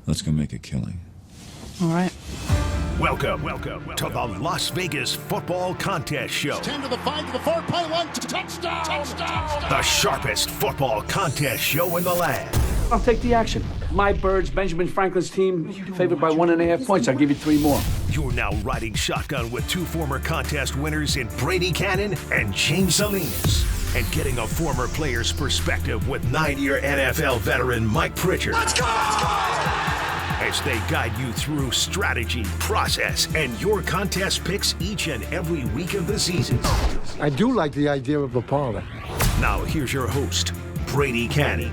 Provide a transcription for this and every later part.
Let's go make a killing. All right. Welcome to the Las Vegas Football Contest Show. 10 to the 5 to the 4, play one, touchdown! The sharpest football contest show in the land. I'll take the action. My Birds, Benjamin Franklin's team, favored by 1.5 points. I'll give you 3 more. You're now riding shotgun with 2 former contest winners in Brady Kannon and James Salinas. And getting a former player's perspective with 9-year NFL veteran Mike Pritchard. Let's go! As they guide you through strategy, process, and your contest picks each and every week of the season. I do like the idea of a parlay. Now here's your host, Brady Kannon.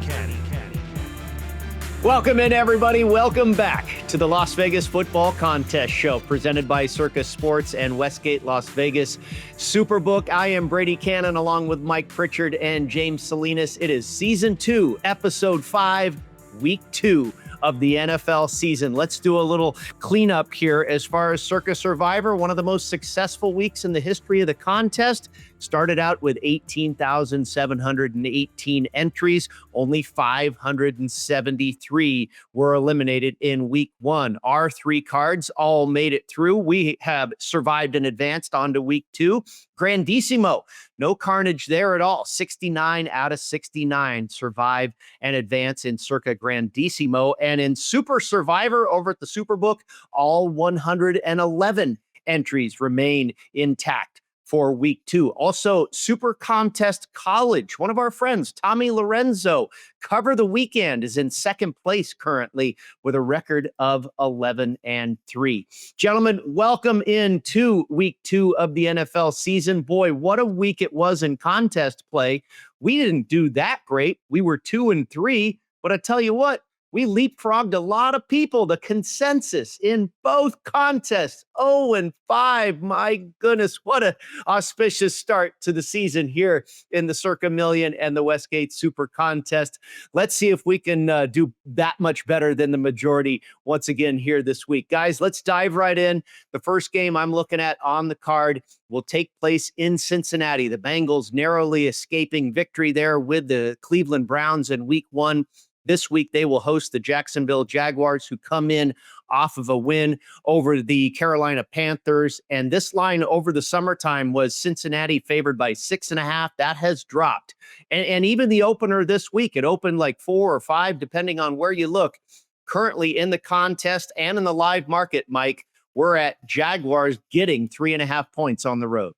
Welcome in, everybody. Welcome back to the Las Vegas Football Contest Show, presented by Circa Sports and Westgate Las Vegas Superbook. I am Brady Kannon, along with Mike Pritchard and James Salinas. It is Season 2, Episode 5, Week 2 of the NFL season. Let's do a little cleanup here as far as Circa Survivor, one of the most successful weeks in the history of the contest. Started out with 18,718 entries. Only 573 were eliminated in week 1. Our 3 cards all made it through. We have survived and advanced on to week 2. Grandissimo, no carnage there at all. 69 out of 69 survive and advance in Circa Grandissimo. And in Super Survivor over at the Superbook, all 111 entries remain intact for week 2. Also, SuperContest College, one of our friends, Tommy Lorenzo, Cover the Weekend, is in second place currently with a record of 11-3. Gentlemen, welcome into week 2 of the NFL season. Boy, what a week it was in contest play. We didn't do that great. We were 2-3, but I tell you what, we leapfrogged a lot of people. The consensus in both contests, 0-5. My goodness, what an auspicious start to the season here in the Circa Million and the Westgate SuperContest. Let's see if we can do that much better than the majority once again here this week. Guys, let's dive right in. The first game I'm looking at on the card will take place in Cincinnati. The Bengals narrowly escaping victory there with the Cleveland Browns in week 1. This week, they will host the Jacksonville Jaguars, who come in off of a win over the Carolina Panthers. And this line over the summertime was Cincinnati favored by 6.5. That has dropped. And even the opener this week, it opened like 4 or 5, depending on where you look. Currently in the contest and in the live market, Mike, we're at Jaguars getting 3.5 points on the road.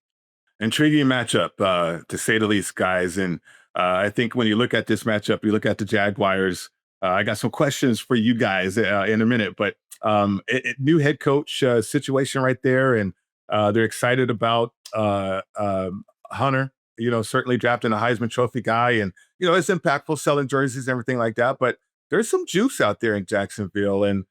Intriguing matchup, to say the least, guys. And I think when you look at this matchup, you look at the Jaguars. I got some questions for you guys in a minute, but new head coach situation right there, and they're excited about Hunter. You know, certainly drafting a Heisman Trophy guy, and you know it's impactful selling jerseys and everything like that. But there's some juice out there in Jacksonville, and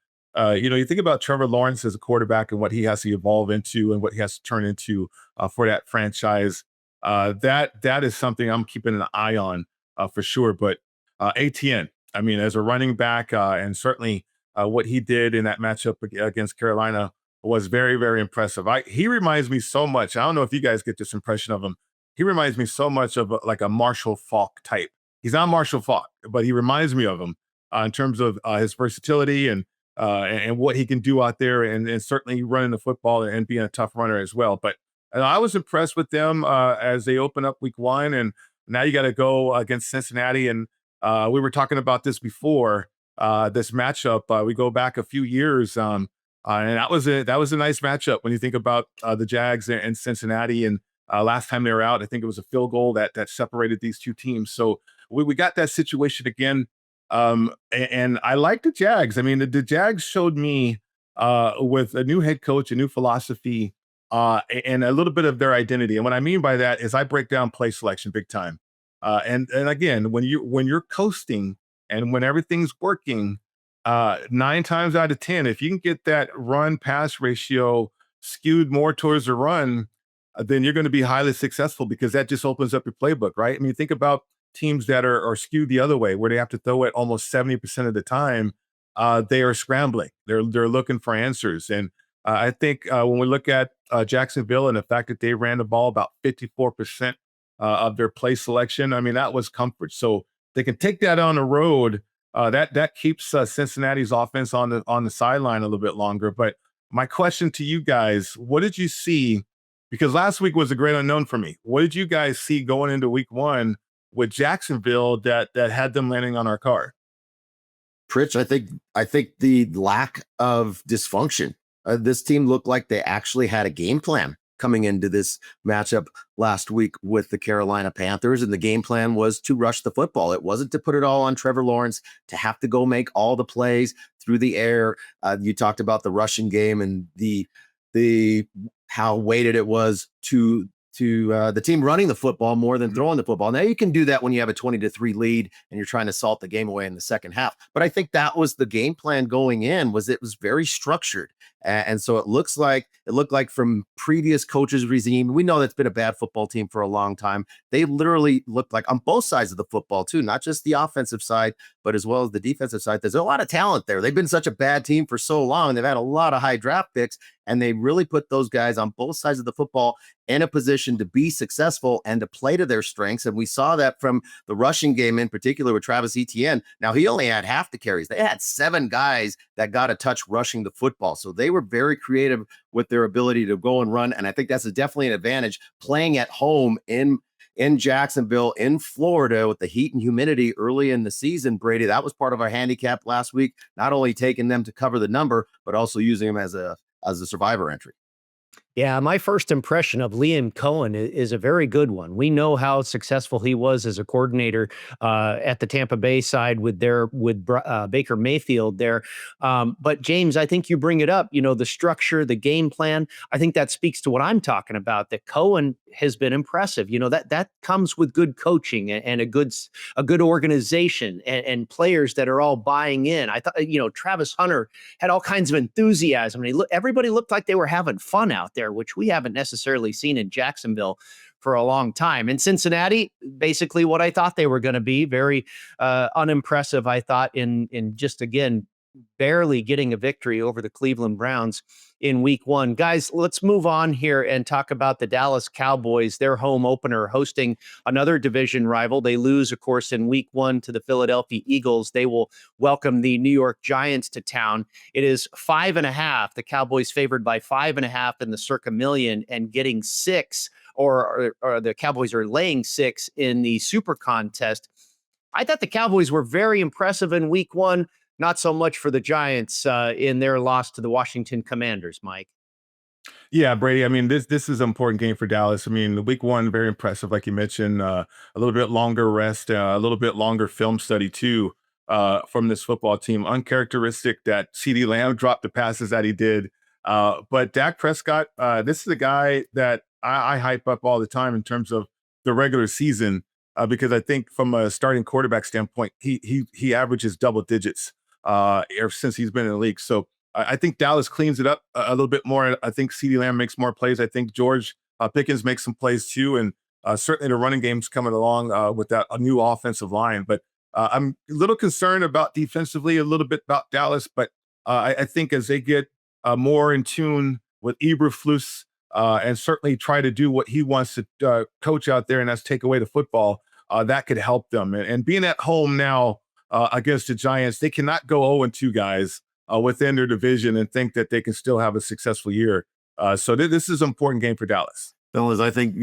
you know, you think about Trevor Lawrence as a quarterback and what he has to evolve into and what he has to turn into for that franchise. That is something I'm keeping an eye on for sure. But ATN, I mean, as a running back, and certainly what he did in that matchup against Carolina was very, very impressive. He reminds me so much. I don't know if you guys get this impression of him. He reminds me so much of like a Marshall Faulk type. He's not Marshall Faulk, but he reminds me of him in terms of his versatility and what he can do out there, and certainly running the football and being a tough runner as well. But I was impressed with them as they open up week 1, and now you got to go against Cincinnati. And we were talking about this before this matchup. We go back a few years, and that was a nice matchup when you think about the Jags and Cincinnati. And last time they were out, I think it was a field goal that separated these two teams. So we got that situation again. And I like the Jags. I mean, the Jags showed me with a new head coach, a new philosophy, and a little bit of their identity. And what I mean by that is I break down play selection big time. And again, when you're coasting and when everything's working, 9 times out of 10, if you can get that run pass ratio skewed more towards the run, then you're going to be highly successful, because that just opens up your playbook, right? I mean, think about teams that are skewed the other way, where they have to throw it almost 70% of the time. They are scrambling. They're looking for answers. And I think when we look at Jacksonville and the fact that they ran the ball about 54% of their play selection, I mean, that was comfort. So they can take that on the road that keeps Cincinnati's offense on the sideline a little bit longer. But my question to you guys, what did you see? Because last week was a great unknown for me. What did you guys see going into week 1 with Jacksonville that had them landing on our card? Pritch, I think the lack of dysfunction. This team looked like they actually had a game plan coming into this matchup last week with the Carolina Panthers, and the game plan was to rush the football. It wasn't to put it all on Trevor Lawrence, to have to go make all the plays through the air. You talked about the rushing game and the how weighted it was to the team running the football more than throwing the football. Now you can do that when you have a 20-3 lead and you're trying to salt the game away in the second half. But I think that was the game plan going in. It was very structured. And so it looked like from previous coaches' regime, we know that's been a bad football team for a long time. They literally looked like on both sides of the football too, not just the offensive side, but as well as the defensive side. There's a lot of talent there. They've been such a bad team for so long. They've had a lot of high draft picks, and they really put those guys on both sides of the football in a position to be successful and to play to their strengths. And we saw that from the rushing game in particular with Travis Etienne. Now, he only had half the carries. They had 7 guys that got a touch rushing the football. So they were very creative with their ability to go and run. And I think that's definitely an advantage playing at home in Jacksonville, in Florida, with the heat and humidity early in the season. Brady, that was part of our handicap last week, not only taking them to cover the number, but also using them as a survivor entry. Yeah, my first impression of Liam Cohen is a very good one. We know how successful he was as a coordinator at the Tampa Bay side with Baker Mayfield there. But James, I think you bring it up, the structure, the game plan. I think that speaks to what I'm talking about, that Cohen has been impressive. That comes with good coaching and a good organization and players that are all buying in. I thought, Travis Hunter had all kinds of enthusiasm. And everybody looked like they were having fun out there, which we haven't necessarily seen in Jacksonville for a long time. In Cincinnati, basically what I thought they were going to be, very unimpressive, I thought, in just, again, barely getting a victory over the Cleveland Browns in week 1. Guys, let's move on here and talk about the Dallas Cowboys, their home opener, hosting another division rival. They lose, of course, in week 1 to the Philadelphia Eagles. They will welcome the New York Giants to town. It is 5.5. The Cowboys favored by 5.5 in the Circa Million, and getting 6, or the Cowboys are laying 6 in the SuperContest. I thought the Cowboys were very impressive in week 1. Not so much for the Giants in their loss to the Washington Commanders, Mike. Yeah, Brady. I mean, this is an important game for Dallas. I mean, week 1, very impressive, like you mentioned. A little bit longer rest, a little bit longer film study too from this football team. Uncharacteristic that CeeDee Lamb dropped the passes that he did. But Dak Prescott, this is a guy that I hype up all the time in terms of the regular season because I think from a starting quarterback standpoint, he averages double digits ever since he's been in the league. So I think Dallas cleans it up a little bit more. I think CeeDee Lamb makes more plays. I think George Pickens makes some plays too. And certainly the running game's coming along with that new offensive line. But I'm a little concerned about defensively, a little bit about Dallas. But I think as they get more in tune with Eberflus and certainly try to do what he wants to coach out there, and that's take away the football, that could help them. And being at home now, against the Giants, they cannot go 0-2, guys, within their division and think that they can still have a successful year. So this is an important game for Dallas. Fellas, I think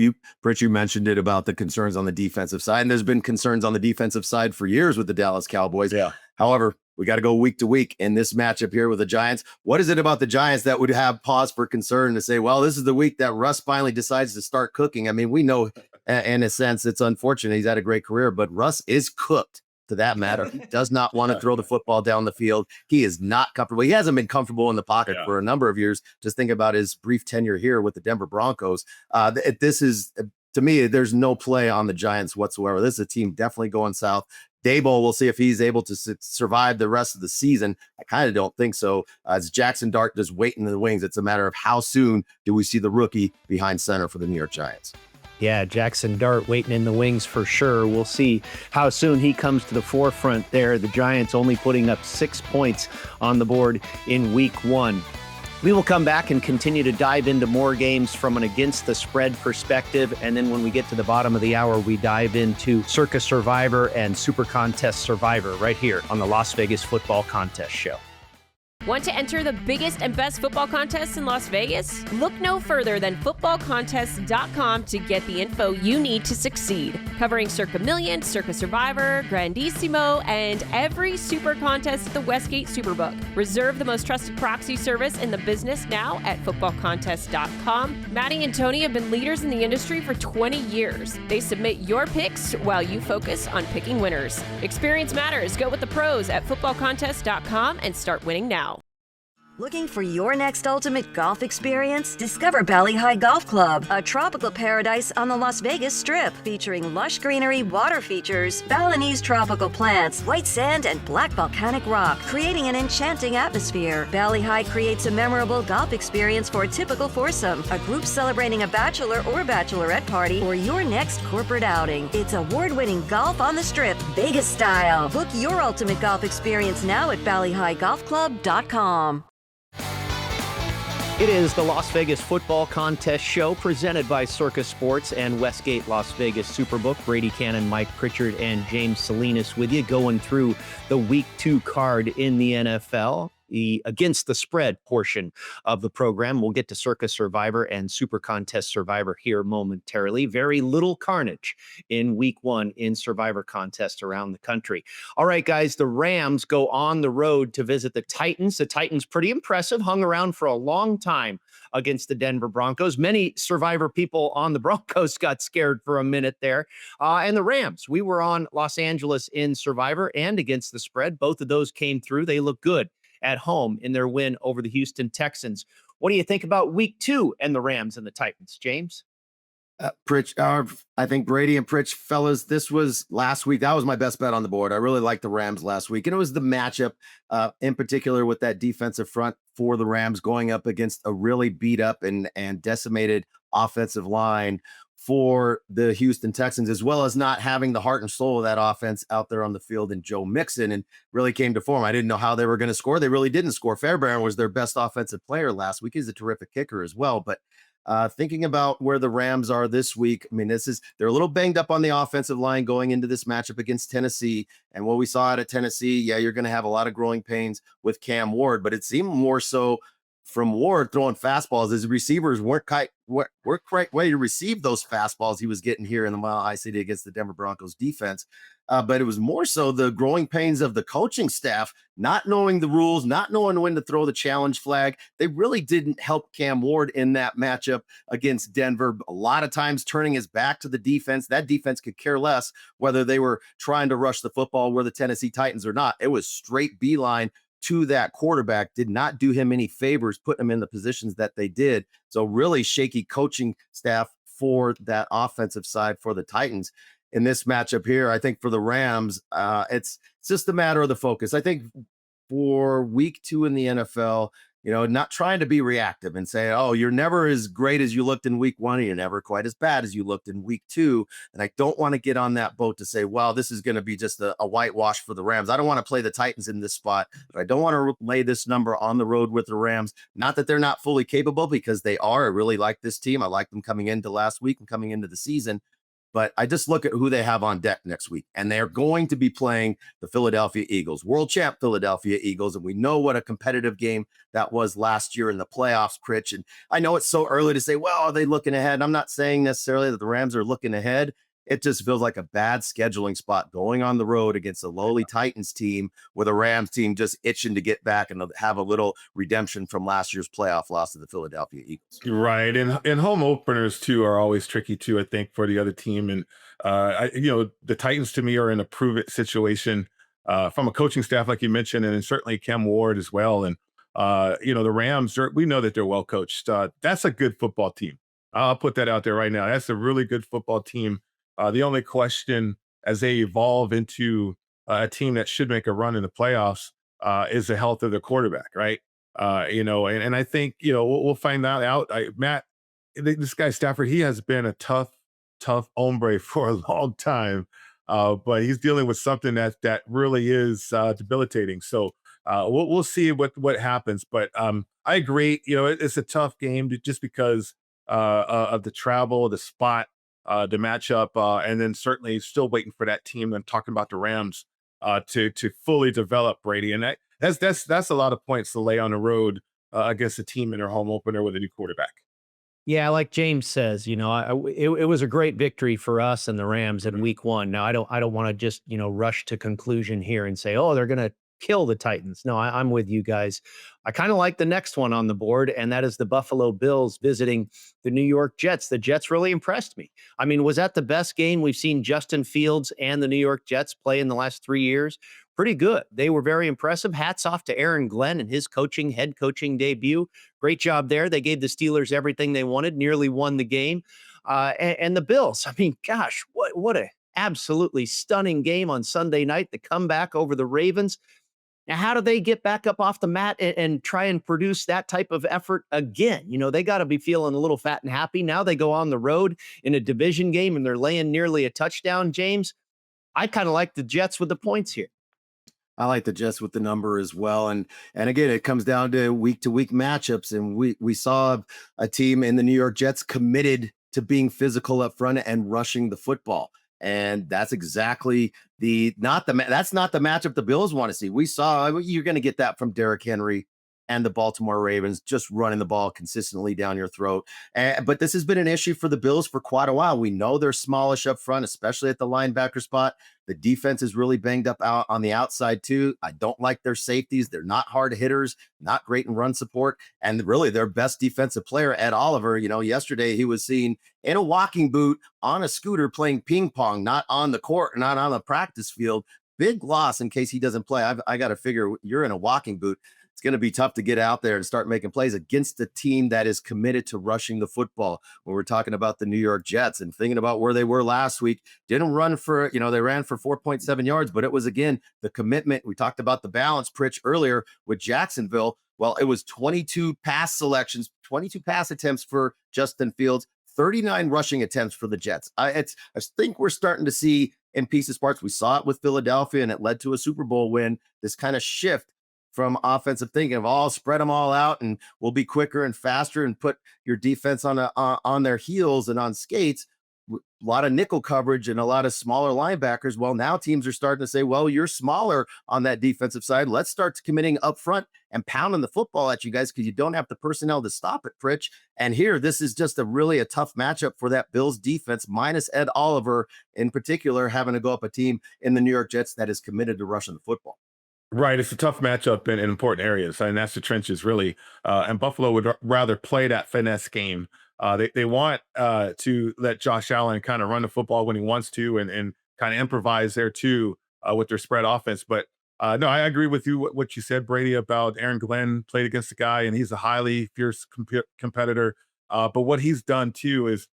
Pritch, you mentioned it about the concerns on the defensive side, and there's been concerns on the defensive side for years with the Dallas Cowboys. Yeah. However, we got to go week to week in this matchup here with the Giants. What is it about the Giants that would have pause for concern to say, well, this is the week that Russ finally decides to start cooking? I mean, we know in a sense it's unfortunate. He's had a great career, but Russ is cooked. To that matter, he does not want to throw the football down the field. He is not comfortable. He hasn't been comfortable in the pocket for a number of years. Just think about his brief tenure here with the Denver Broncos. This is, to me, there's no play on the Giants whatsoever. This is a team definitely going south. Daboll, we'll see if he's able to survive the rest of the season. I kind of don't think so. It's Jackson Dart just waiting in the wings. It's a matter of how soon do we see the rookie behind center for the New York Giants. Yeah, Jackson Dart waiting in the wings for sure. We'll see how soon he comes to the forefront there. The Giants only putting up 6 points on the board in week 1. We will come back and continue to dive into more games from an against the spread perspective. And then when we get to the bottom of the hour, we dive into Circa Survivor and SuperContest Survivor right here on the Las Vegas Football Contest Show. Want to enter the biggest and best football contests in Las Vegas? Look no further than footballcontest.com to get the info you need to succeed. Covering Circa Million, Circa Survivor, Grandissimo, and every super contest at the Westgate SuperBook. Reserve the most trusted proxy service in the business now at footballcontest.com. Maddie and Tony have been leaders in the industry for 20 years. They submit your picks while you focus on picking winners. Experience matters. Go with the pros at footballcontest.com and start winning now. Looking for your next ultimate golf experience? Discover Bali High Golf Club, a tropical paradise on the Las Vegas Strip, featuring lush greenery, water features, Balinese tropical plants, white sand, and black volcanic rock, creating an enchanting atmosphere. Bali High creates a memorable golf experience for a typical foursome, a group celebrating a bachelor or bachelorette party, or your next corporate outing. It's award-winning golf on the Strip, Vegas style. Book your ultimate golf experience now at BaliHighGolfClub.com. It is the Las Vegas Football Contest Show presented by Circa Sports and Westgate Las Vegas Superbook. Brady Kannon, Mike Pritchard, and James Salinas with you going through the Week 2 card in the NFL. The against the spread portion of the program. We'll get to Circa Survivor and SuperContest Survivor here momentarily. Very little carnage in Week 1 in Survivor contests around the country. All right, guys, the Rams go on the road to visit the Titans. The Titans, pretty impressive, hung around for a long time against the Denver Broncos. Many Survivor people on the Broncos got scared for a minute there. And the Rams, we were on Los Angeles in Survivor and against the spread. Both of those came through. They look good at home in their win over the Houston Texans. What do you think about Week 2 and the Rams and the Titans, James? I think Brady and Pritch, fellas, this was last week. That was my best bet on the board. I really liked the Rams last week. And it was the matchup in particular with that defensive front for the Rams going up against a really beat up and decimated offensive line for the Houston Texans, as well as not having the heart and soul of that offense out there on the field in Joe Mixon, and really came to form. I didn't know how they were going to score. They really didn't score. Fairbairn was their best offensive player last week. He's a terrific kicker as well. But thinking about where the Rams are this week, I mean, they're a little banged up on the offensive line going into this matchup against Tennessee. And what we saw out of Tennessee, yeah, you're going to have a lot of growing pains with Cam Ward, but it seemed more so from Ward throwing fastballs. His receivers weren't quite ready to receive those fastballs he was getting here in the Mile High City against the Denver Broncos defense. But it was more so the growing pains of the coaching staff, not knowing the rules, not knowing when to throw the challenge flag. They really didn't help Cam Ward in that matchup against Denver. A lot of times turning his back to the defense. That defense could care less whether they were trying to rush the football where the Tennessee Titans or not. It was straight beeline to that quarterback. Did not do him any favors, putting him in the positions that they did. So really shaky coaching staff for that offensive side for the Titans in this matchup here. I think for the Rams, it's just a matter of the focus. I think for Week 2 in the NFL, not trying to be reactive and say, oh, you're never as great as you looked in Week 1, and you're never quite as bad as you looked in Week 2. And I don't want to get on that boat to say, well, this is going to be just a whitewash for the Rams. I don't want to play the Titans in this spot, but I don't want to lay this number on the road with the Rams. Not that they're not fully capable, because they are. I really like this team. I like them coming into last week and coming into the season. But I just look at who they have on deck next week, and they're going to be playing the Philadelphia Eagles, world champ Philadelphia Eagles. And we know what a competitive game that was last year in the playoffs, Pritch. And I know it's so early to say, well, are they looking ahead? I'm not saying necessarily that the Rams are looking ahead. It just feels like a bad scheduling spot going on the road against a lowly Titans team with a Rams team just itching to get back and have a little redemption from last year's playoff loss to the Philadelphia Eagles. Right. And home openers too are always tricky too, I think, for the other team. And the Titans to me are in a prove it situation from a coaching staff, like you mentioned, and certainly Cam Ward as well. And the Rams we know that they're well coached. That's a good football team. I'll put that out there right now. That's a really good football team. The only question as they evolve into a team that should make a run in the playoffs is the health of the quarterback, right? And I think, we'll find that out. Matt, this guy Stafford, he has been a tough hombre for a long time, but he's dealing with something that really is debilitating. So we'll see what happens. But I agree. It's a tough game just because of the travel, the spot, the matchup, and then certainly still waiting for that team. And talking about the Rams to fully develop, Brady, and that's a lot of points to lay on the road against a team in their home opener with a new quarterback. Yeah, like James says, it was a great victory for us and the Rams in week 1. Now, I don't want to just, rush to conclusion here and say, oh, they're going to kill the Titans. No, I'm with you guys. I kind of like the next one on the board, and that is the Buffalo Bills visiting the New York Jets. The Jets really impressed me. I mean, was that the best game we've seen Justin Fields and the New York Jets play in the last 3 years? Pretty good. They were very impressive. Hats off to Aaron Glenn and his head coaching debut. Great job there. They gave the Steelers everything they wanted, nearly won the game. And the Bills, I mean, gosh, what a absolutely stunning game on Sunday night. The comeback over the Ravens. Now, how do they get back up off the mat and try and produce that type of effort again? They got to be feeling a little fat and happy. Now they go on the road in a division game and they're laying nearly a touchdown, James. I kind of like the Jets with the points here. I like the Jets with the number as well. And again, it comes down to week matchups. And we saw a team in the New York Jets committed to being physical up front and rushing the football. And that's exactly that's not the matchup the Bills want to see. We saw you're going to get that from Derrick Henry and the Baltimore Ravens, just running the ball consistently down your throat. But this has been an issue for the Bills for quite a while. We know they're smallish up front, especially at the linebacker spot. The defense is really banged up out on the outside too. I don't like their safeties. They're not hard hitters, not great in run support. And really their best defensive player, Ed Oliver, yesterday he was seen in a walking boot on a scooter playing ping pong, not on the court, not on the practice field. Big loss in case he doesn't play. I got to figure you're in a walking boot. It's going to be tough to get out there and start making plays against a team that is committed to rushing the football. When we're talking about the New York Jets and thinking about where they were last week, didn't run for, they ran for 4.7 yards, but it was, again, the commitment. We talked about the balance, Pritch, earlier with Jacksonville. Well, it was 22 pass selections, 22 pass attempts for Justin Fields, 39 rushing attempts for the Jets. I think we're starting to see in pieces, parts. We saw it with Philadelphia, and it led to a Super Bowl win, this kind of shift from offensive thinking of spread them all out and we'll be quicker and faster and put your defense on their heels and on skates. A lot of nickel coverage and a lot of smaller linebackers. Well, now teams are starting to say, well, you're smaller on that defensive side. Let's start committing up front and pounding the football at you guys because you don't have the personnel to stop it, Pritch. And here, this is just a tough matchup for that Bills defense, minus Ed Oliver in particular, having to go up a team in the New York Jets that is committed to rushing the football. Right. It's a tough matchup in important areas. And that's the trenches, really. And Buffalo would rather play that finesse game. They want to let Josh Allen kind of run the football when he wants to and kind of improvise there, too, with their spread offense. But no, I agree with you, what you said, Brady, about Aaron Glenn played against the guy, and he's a highly fierce competitor. But what he's done, too, is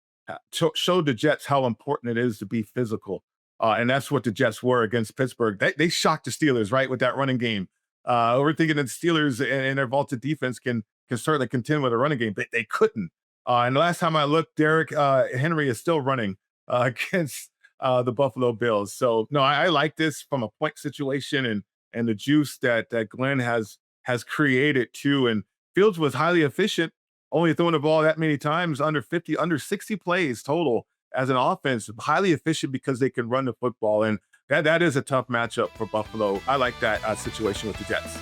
showed the Jets how important it is to be physical. And that's what the Jets were against Pittsburgh. They shocked the Steelers, right, with that running game. We're thinking that the Steelers and their vaulted defense can certainly contend with a running game. They couldn't. And the last time I looked, Derrick Henry is still running against the Buffalo Bills. So, no, I like this from a point situation and the juice that Glenn has created, too. And Fields was highly efficient, only throwing the ball that many times, under 60 plays total. As an offense, highly efficient because they can run the football. And that is a tough matchup for Buffalo. I like that situation with the Jets.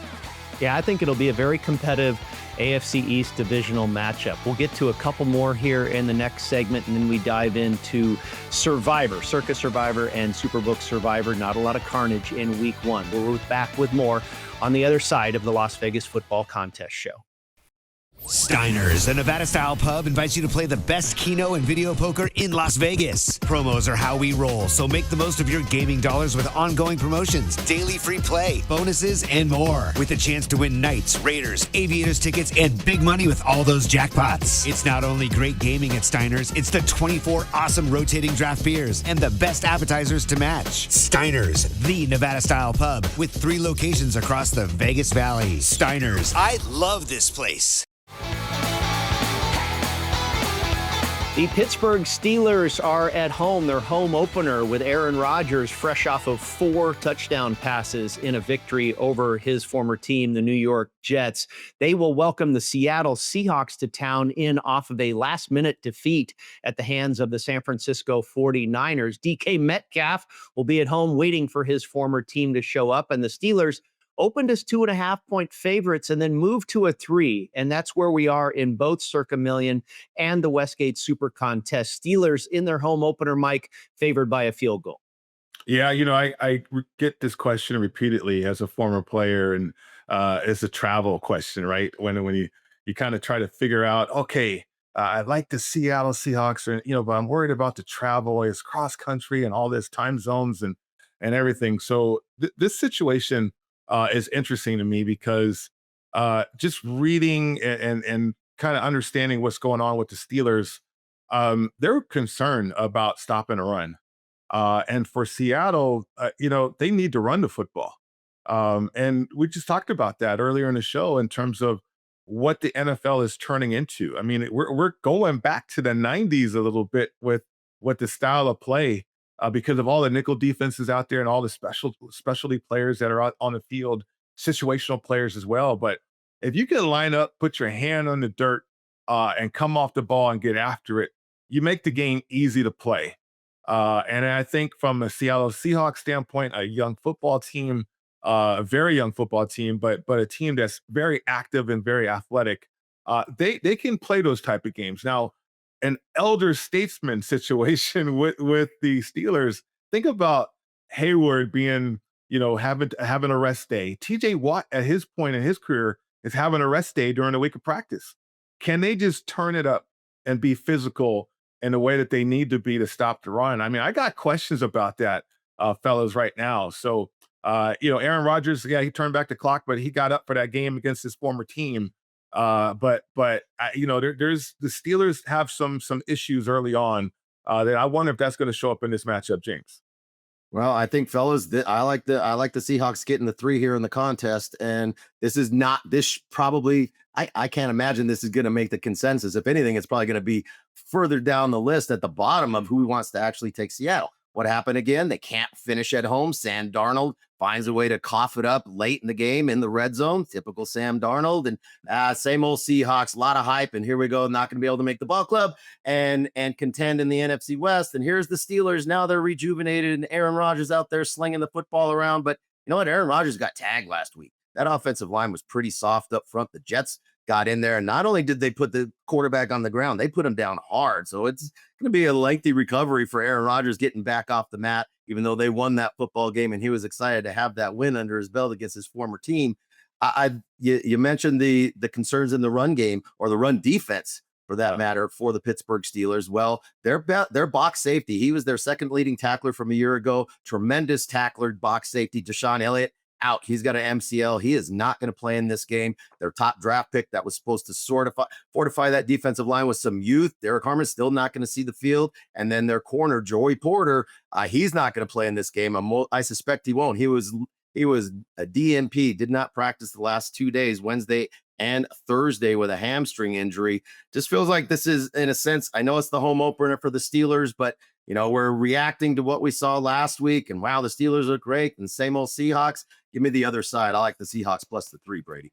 Yeah, I think it'll be a very competitive AFC East divisional matchup. We'll get to a couple more here in the next segment, and then we dive into Survivor, Circa Survivor and Superbook Survivor. Not a lot of carnage in week 1. We'll be back with more on the other side of the Las Vegas Football Contest show. Steiner's, a Nevada-style pub, invites you to play the best keno and video poker in Las Vegas. Promos are how we roll, so make the most of your gaming dollars with ongoing promotions, daily free play, bonuses, and more. With a chance to win Knights, Raiders, Aviators tickets, and big money with all those jackpots. It's not only great gaming at Steiner's, it's the 24 awesome rotating draft beers and the best appetizers to match. Steiner's, the Nevada-style pub, with 3 locations across the Vegas Valley. Steiner's, I love this place. The Pittsburgh Steelers are at home, their home opener, with Aaron Rodgers fresh off of 4 touchdown passes in a victory over his former team, the New York Jets. They will welcome the Seattle Seahawks to town in off of a last-minute defeat at the hands of the San Francisco 49ers. DK Metcalf will be at home waiting for his former team to show up, and the Steelers opened as 2.5-point favorites and then moved to a 3. And that's where we are in both Circa Million and the Westgate SuperContest. Steelers in their home opener, Mike, favored by a field goal. Yeah, I get this question repeatedly as a former player, and it's a travel question, right? When you kind of try to figure out, okay, I like the Seattle Seahawks, but I'm worried about the travel. It's cross country and all this time zones and everything. So this situation is interesting to me because just reading and kind of understanding what's going on with the Steelers, they're concerned about stopping a run. And for Seattle, they need to run the football. And we just talked about that earlier in the show in terms of what the NFL is turning into. I mean, we're going back to the 90s a little bit with the style of play. Because of all the nickel defenses out there and all the specialty players that are out on the field, situational players as well. But if you can line up, put your hand on the dirt, and come off the ball and get after it, you make the game easy to play. And I think from a Seattle Seahawks standpoint, a young football team, a very young football team, but a team that's very active and very athletic, they can play those type of games. Now, an elder statesman situation with the Steelers. Think about Hayward being, having a rest day. TJ Watt at his point in his career is having a rest day during the week of practice. Can they just turn it up and be physical in the way that they need to be to stop the run? I mean, I got questions about that, fellas, right now. So, Aaron Rodgers, yeah, he turned back the clock, but he got up for that game against his former team. But there's the Steelers have some issues early on that I wonder if that's going to show up in this matchup, James. Well, I think, fellas, that I like the Seahawks getting the 3 here in the contest, and I can't imagine this is going to make the consensus. If anything, it's probably going to be further down the list at the bottom of who wants to actually take Seattle. What happened again? They can't finish at home. Sam Darnold finds a way to cough it up late in the game in the red zone. Typical Sam Darnold. And same old Seahawks, a lot of hype. And here we go, not going to be able to make the ball club and contend in the NFC West. And here's the Steelers. Now they're rejuvenated and Aaron Rodgers out there slinging the football around. But you know what? Aaron Rodgers got tagged last week. That offensive line was pretty soft up front. The Jets got in there, and not only did they put the quarterback on the ground, they put him down hard. So it's going to be a lengthy recovery for Aaron Rodgers getting back off the mat, even though they won that football game, and he was excited to have that win under his belt against his former team. You mentioned the concerns in the run game, or the run defense for that matter, for the Pittsburgh Steelers. Well, their box safety, he was their second leading tackler from a year ago. Tremendous tackler, box safety, Deshaun Elliott, out. He's got an MCL. He is not going to play in this game. Their top draft pick that was supposed to fortify that defensive line with some youth. Derek Harmon's still not going to see the field. And then their corner, Joey Porter, he's not going to play in this game. I suspect he won't. He was a DNP, did not practice the last 2 days, Wednesday and Thursday, with a hamstring injury. Just feels like this is, in a sense, I know it's the home opener for the Steelers, but we're reacting to what we saw last week, and wow, the Steelers look great, and same old Seahawks. Give me the other side. I like the Seahawks plus the 3, Brady.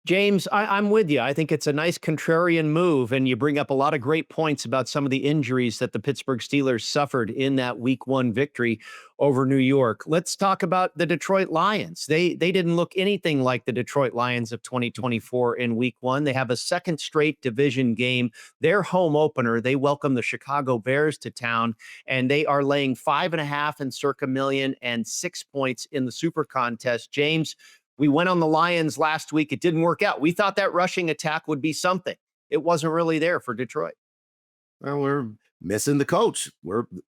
James, I'm with you. I think it's a nice contrarian move, and you bring up a lot of great points about some of the injuries that the Pittsburgh Steelers suffered in that Week 1 victory over New York. Let's talk about the Detroit Lions. They didn't look anything like the Detroit Lions of 2024 in Week 1. They have a second straight division game. Their home opener, they welcome the Chicago Bears to town, and they are laying 5.5 in Circa Million and 6 points in the SuperContest. James, we went on the Lions last week. It didn't work out. We thought that rushing attack would be something. It wasn't really there for Detroit. Well, we're missing the coach.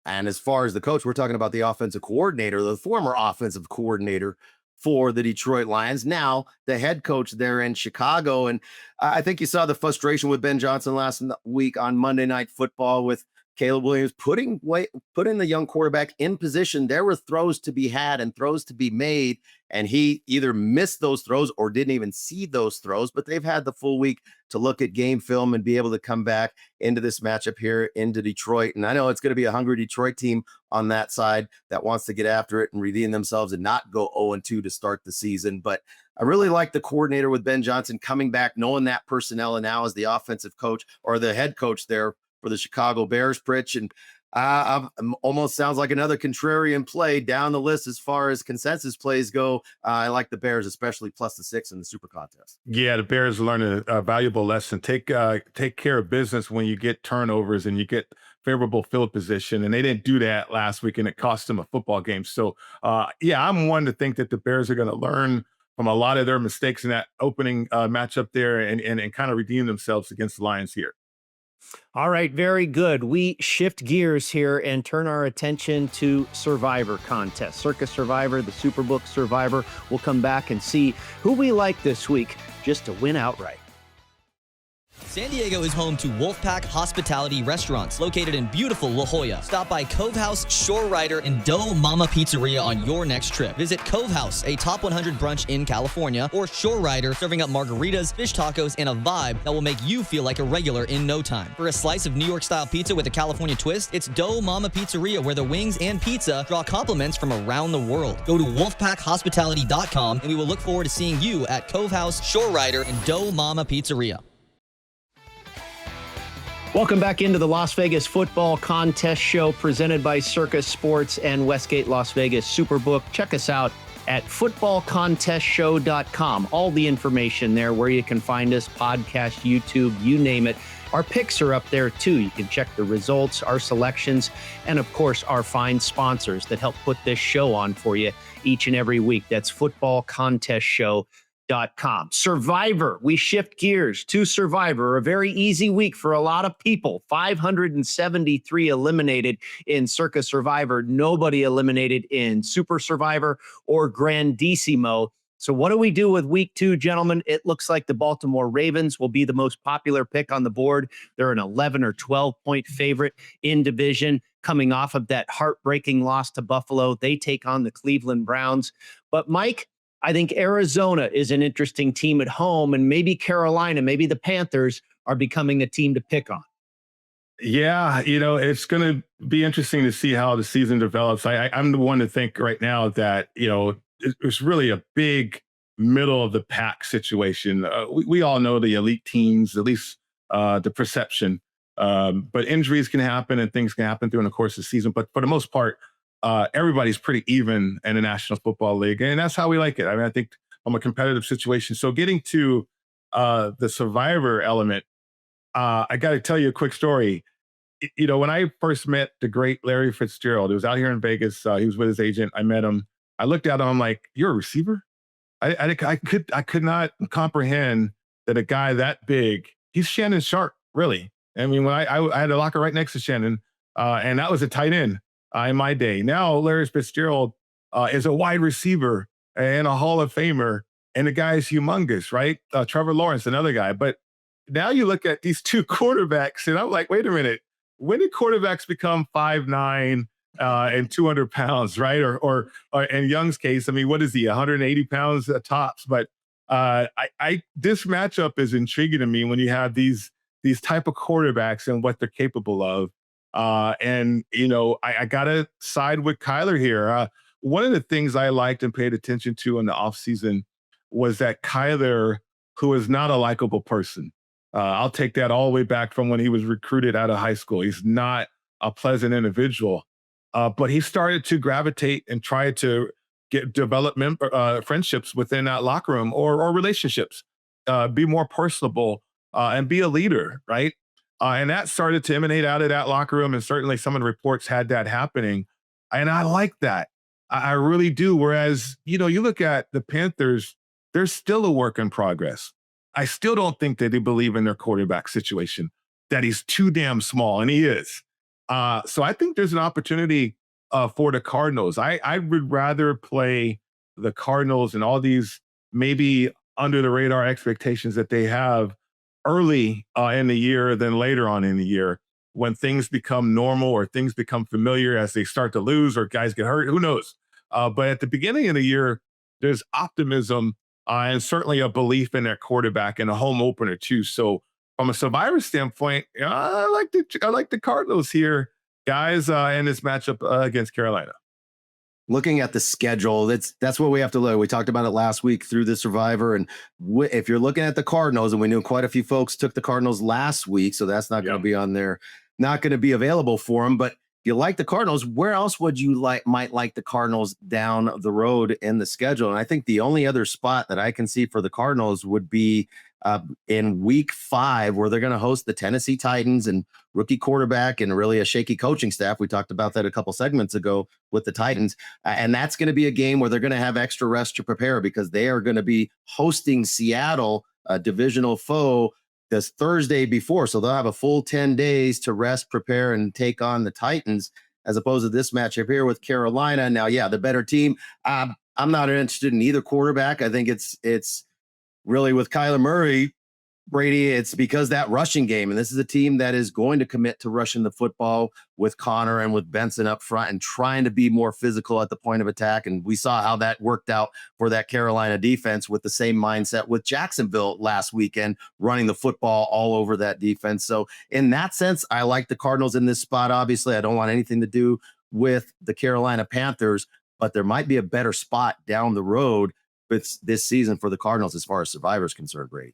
And as far as the coach, we're talking about the offensive coordinator, the former offensive coordinator for the Detroit Lions, now the head coach there in Chicago. And I think you saw the frustration with Ben Johnson last week on Monday Night Football with Caleb Williams, putting the young quarterback in position. There were throws to be had and throws to be made, and he either missed those throws or didn't even see those throws. But they've had the full week to look at game film and be able to come back into this matchup here into Detroit. And I know it's going to be a hungry Detroit team on that side that wants to get after it and redeem themselves and not go 0-2 to start the season. But I really like the coordinator with Ben Johnson coming back, knowing that personnel, and now as the offensive coach or the head coach there for the Chicago Bears, Pritch. And almost sounds like another contrarian play down the list as far as consensus plays go. I like the Bears, especially +6 in the SuperContest. Yeah, the Bears learn a valuable lesson. Take care of business when you get turnovers and you get favorable field position, and they didn't do that last week, and it cost them a football game. So, yeah, I'm one to think that the Bears are going to learn from a lot of their mistakes in that opening matchup there and kind of redeem themselves against the Lions here. All right, very good. We shift gears here and turn our attention to Survivor contest. Circa Survivor, the Superbook Survivor. We'll come back and see who we like this week just to win outright. San Diego is home to Wolfpack Hospitality Restaurants, located in beautiful La Jolla. Stop by Cove House, Shore Rider, and Dough Mama Pizzeria on your next trip. Visit Cove House, a top 100 brunch in California, or Shore Rider, serving up margaritas, fish tacos, and a vibe that will make you feel like a regular in no time. For a slice of New York-style pizza with a California twist, it's Dough Mama Pizzeria, where the wings and pizza draw compliments from around the world. Go to wolfpackhospitality.com, and we will look forward to seeing you at Cove House, Shore Rider, and Dough Mama Pizzeria. Welcome back into the Las Vegas Football Contest Show presented by Circa Sports and Westgate Las Vegas Superbook. Check us out at footballcontestshow.com. All the information there where you can find us, podcast, YouTube, you name it. Our picks are up there too. You can check the results, our selections, and of course, our fine sponsors that help put this show on for you each and every week. That's footballcontestshow.com. Survivor. We shift gears to Survivor. A very easy week for a lot of people. 573 eliminated in Circa Survivor. Nobody eliminated in Super Survivor or Grandissimo. So what do we do with week 2, gentlemen? It looks like the Baltimore Ravens will be the most popular pick on the board. They're an 11 or 12-point favorite in division, coming off of that heartbreaking loss to Buffalo. They take on the Cleveland Browns. But Mike, I think Arizona is an interesting team at home, and maybe Carolina, maybe the Panthers are becoming a team to pick on. Yeah, it's going to be interesting to see how the season develops. I'm the one to think right now that, it's really a big middle of the pack situation. We all know the elite teams, at least the perception, but injuries can happen and things can happen during the course of the season. But for the most part, everybody's pretty even in the National Football League, and that's how we like it. I mean, I think from a competitive situation. So getting to the Survivor element, I got to tell you a quick story. When I first met the great Larry Fitzgerald, it was out here in Vegas. He was with his agent. I met him. I looked at him. I'm like, "You're a receiver?" I could not comprehend that a guy that big. He's Shannon Sharp, really. I mean, when I had a locker right next to Shannon, and that was a tight end. In my day. Now, Larry Fitzgerald is a wide receiver and a Hall of Famer, and the guy is humongous, right? Trevor Lawrence, another guy. But now you look at these two quarterbacks, and I'm like, wait a minute. When did quarterbacks become 5'9" and 200 pounds, right? Or in Young's case, I mean, what is he, 180 pounds tops? But this matchup is intriguing to me when you have these type of quarterbacks and what they're capable of. I gotta side with Kyler here. One of the things I liked and paid attention to in the offseason was that Kyler, who is not a likable person, I'll take that all the way back from when he was recruited out of high school. He's not a pleasant individual, but he started to gravitate and try to develop friendships within that locker room or relationships, be more personable and be a leader, right? And that started to emanate out of that locker room. And certainly some of the reports had that happening. And I like that. I really do. Whereas, you look at the Panthers, they're still a work in progress. I still don't think that they believe in their quarterback situation, that he's too damn small, and he is. So I think there's an opportunity for the Cardinals. I would rather play the Cardinals and all these maybe under the radar expectations that they have early in the year than later on in the year. when things become normal or things become familiar as they start to lose or guys get hurt. Who knows? But at the beginning of the year, there's optimism and certainly a belief in their quarterback and a home opener too. So from a Survivor standpoint, I like the Cardinals here, guys, in this matchup against Carolina. Looking at the schedule, that's what we have to look. We talked about it last week through the Survivor, and if you're looking at the Cardinals, and we knew quite a few folks took the Cardinals last week, so that's not going to be on there, not going to be available for them. But if you like the Cardinals, where else would you might like the Cardinals down the road in the schedule? And I think the only other spot that I can see for the Cardinals would be in week 5, where they're going to host the Tennessee Titans, and rookie quarterback and really a shaky coaching staff. We talked about that a couple segments ago with the Titans. And that's going to be a game where they're going to have extra rest to prepare, because they are going to be hosting Seattle, a divisional foe, this Thursday before. So they'll have a full 10 days to rest, prepare, and take on the Titans, as opposed to this matchup here with Carolina. Now, the better team. I'm not interested in either quarterback. I think it's really with Kyler Murray, Brady, it's because that rushing game, and this is a team that is going to commit to rushing the football with Connor and with Benson up front and trying to be more physical at the point of attack. And we saw how that worked out for that Carolina defense with the same mindset with Jacksonville last weekend, running the football all over that defense. So in that sense, I like the Cardinals in this spot. Obviously, I don't want anything to do with the Carolina Panthers, but there might be a better spot down the road this season for the Cardinals as far as Survivor is concerned, Brady.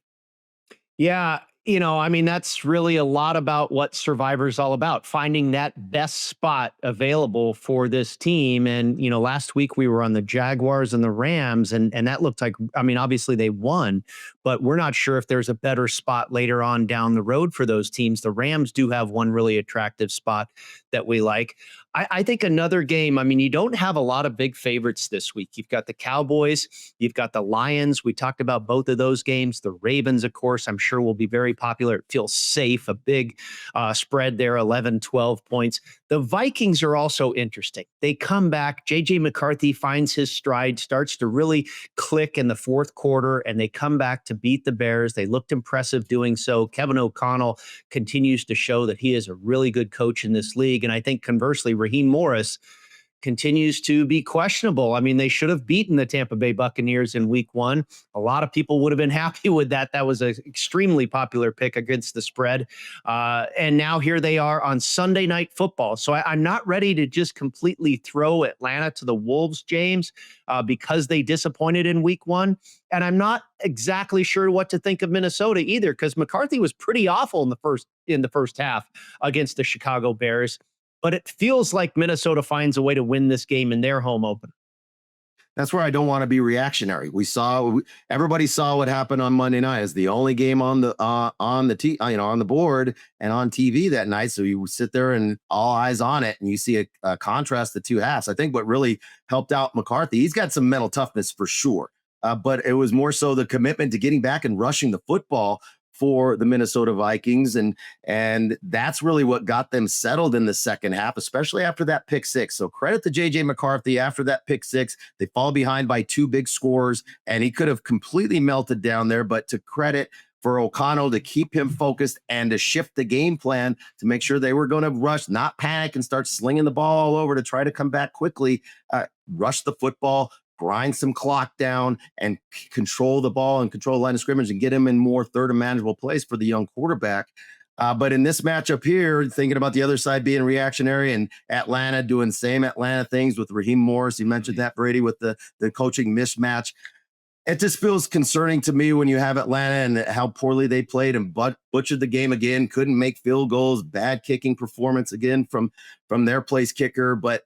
Yeah, that's really a lot about what Survivor's all about, finding that best spot available for this team. And, last week we were on the Jaguars and the Rams, and that looked like, obviously they won, but we're not sure if there's a better spot later on down the road for those teams. The Rams do have one really attractive spot that we like. I think another game, you don't have a lot of big favorites this week. You've got the Cowboys, you've got the Lions. We talked about both of those games. The Ravens, of course, I'm sure will be very popular. It feels safe, a big spread there, 11, 12 points. The Vikings are also interesting. They come back. J.J. McCarthy finds his stride, starts to really click in the fourth quarter, and they come back to beat the Bears. They looked impressive doing so. Kevin O'Connell continues to show that he is a really good coach in this league. And I think conversely, Raheem Morris continues to be questionable. They should have beaten the Tampa Bay Buccaneers in week 1. A lot of people would have been happy with that. That was an extremely popular pick against the spread. And now here they are on Sunday Night Football. So I'm not ready to just completely throw Atlanta to the Wolves, James, because they disappointed in week 1. And I'm not exactly sure what to think of Minnesota either, because McCarthy was pretty awful in the first half against the Chicago Bears. But it feels like Minnesota finds a way to win this game in their home opener. That's where I don't want to be reactionary. Everybody saw what happened on Monday night as the only game on the board and on TV that night. So you sit there and all eyes on it, and you see a contrast the two halves. I think what really helped out McCarthy, he's got some mental toughness for sure, but it was more so the commitment to getting back and rushing the football for the Minnesota Vikings. And that's really what got them settled in the second half, especially after that pick 6. So credit to J.J. McCarthy. After that pick 6, they fall behind by 2 big scores, and he could have completely melted down there. But to credit for O'Connell to keep him focused and to shift the game plan to make sure they were going to rush, not panic, and start slinging the ball all over to try to come back quickly, rush the football, grind some clock down, and control the ball and control the line of scrimmage and get him in more third and manageable place for the young quarterback. But in this matchup here, thinking about the other side being reactionary and Atlanta doing same Atlanta things with Raheem Morris, you mentioned that, Brady, with the coaching mismatch. It just feels concerning to me when you have Atlanta and how poorly they played and butchered the game again, couldn't make field goals, bad kicking performance again from their place kicker. But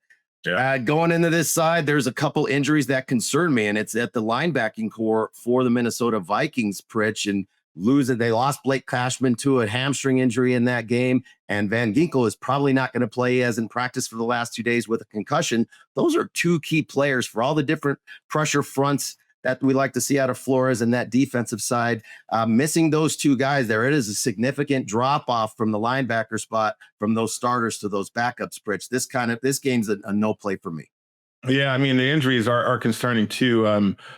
going into this side, there's a couple injuries that concern me, and it's at the linebacking core for the Minnesota Vikings, Pritch, and they lost Blake Cashman to a hamstring injury in that game, and Van Ginkel is probably not going to play as in practice for the last 2 days with a concussion. Those are 2 key players for all the different pressure fronts that we like to see out of Flores and that defensive side. Missing those 2 guys there, it is a significant drop off from the linebacker spot from those starters to those backups, Pritch. This game's a no play for me. Yeah, the injuries are concerning too.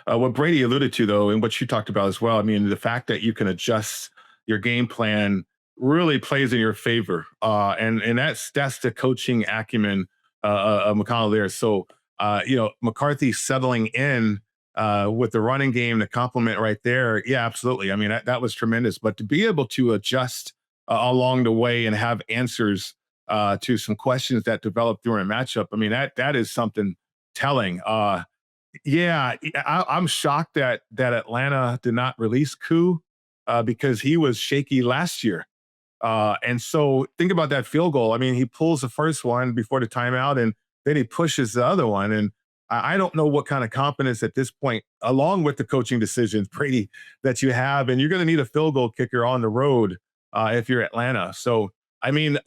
What Brady alluded to, though, and what you talked about as well, the fact that you can adjust your game plan really plays in your favor. And that's the coaching acumen of McConnell there. So, McCarthy settling in with the running game, the compliment right there. Yeah, absolutely. I mean, that was tremendous. But to be able to adjust along the way and have answers to some questions that developed during a matchup, I mean, that is something telling. I'm shocked that Atlanta did not release Koo because he was shaky last year. And so think about that field goal. I mean, he pulls the first one before the timeout, and then he pushes the other one. And I don't know what kind of confidence at this point, along with the coaching decisions, Brady, that you have. And you're going to need a field goal kicker on the road if you're Atlanta. So, I mean,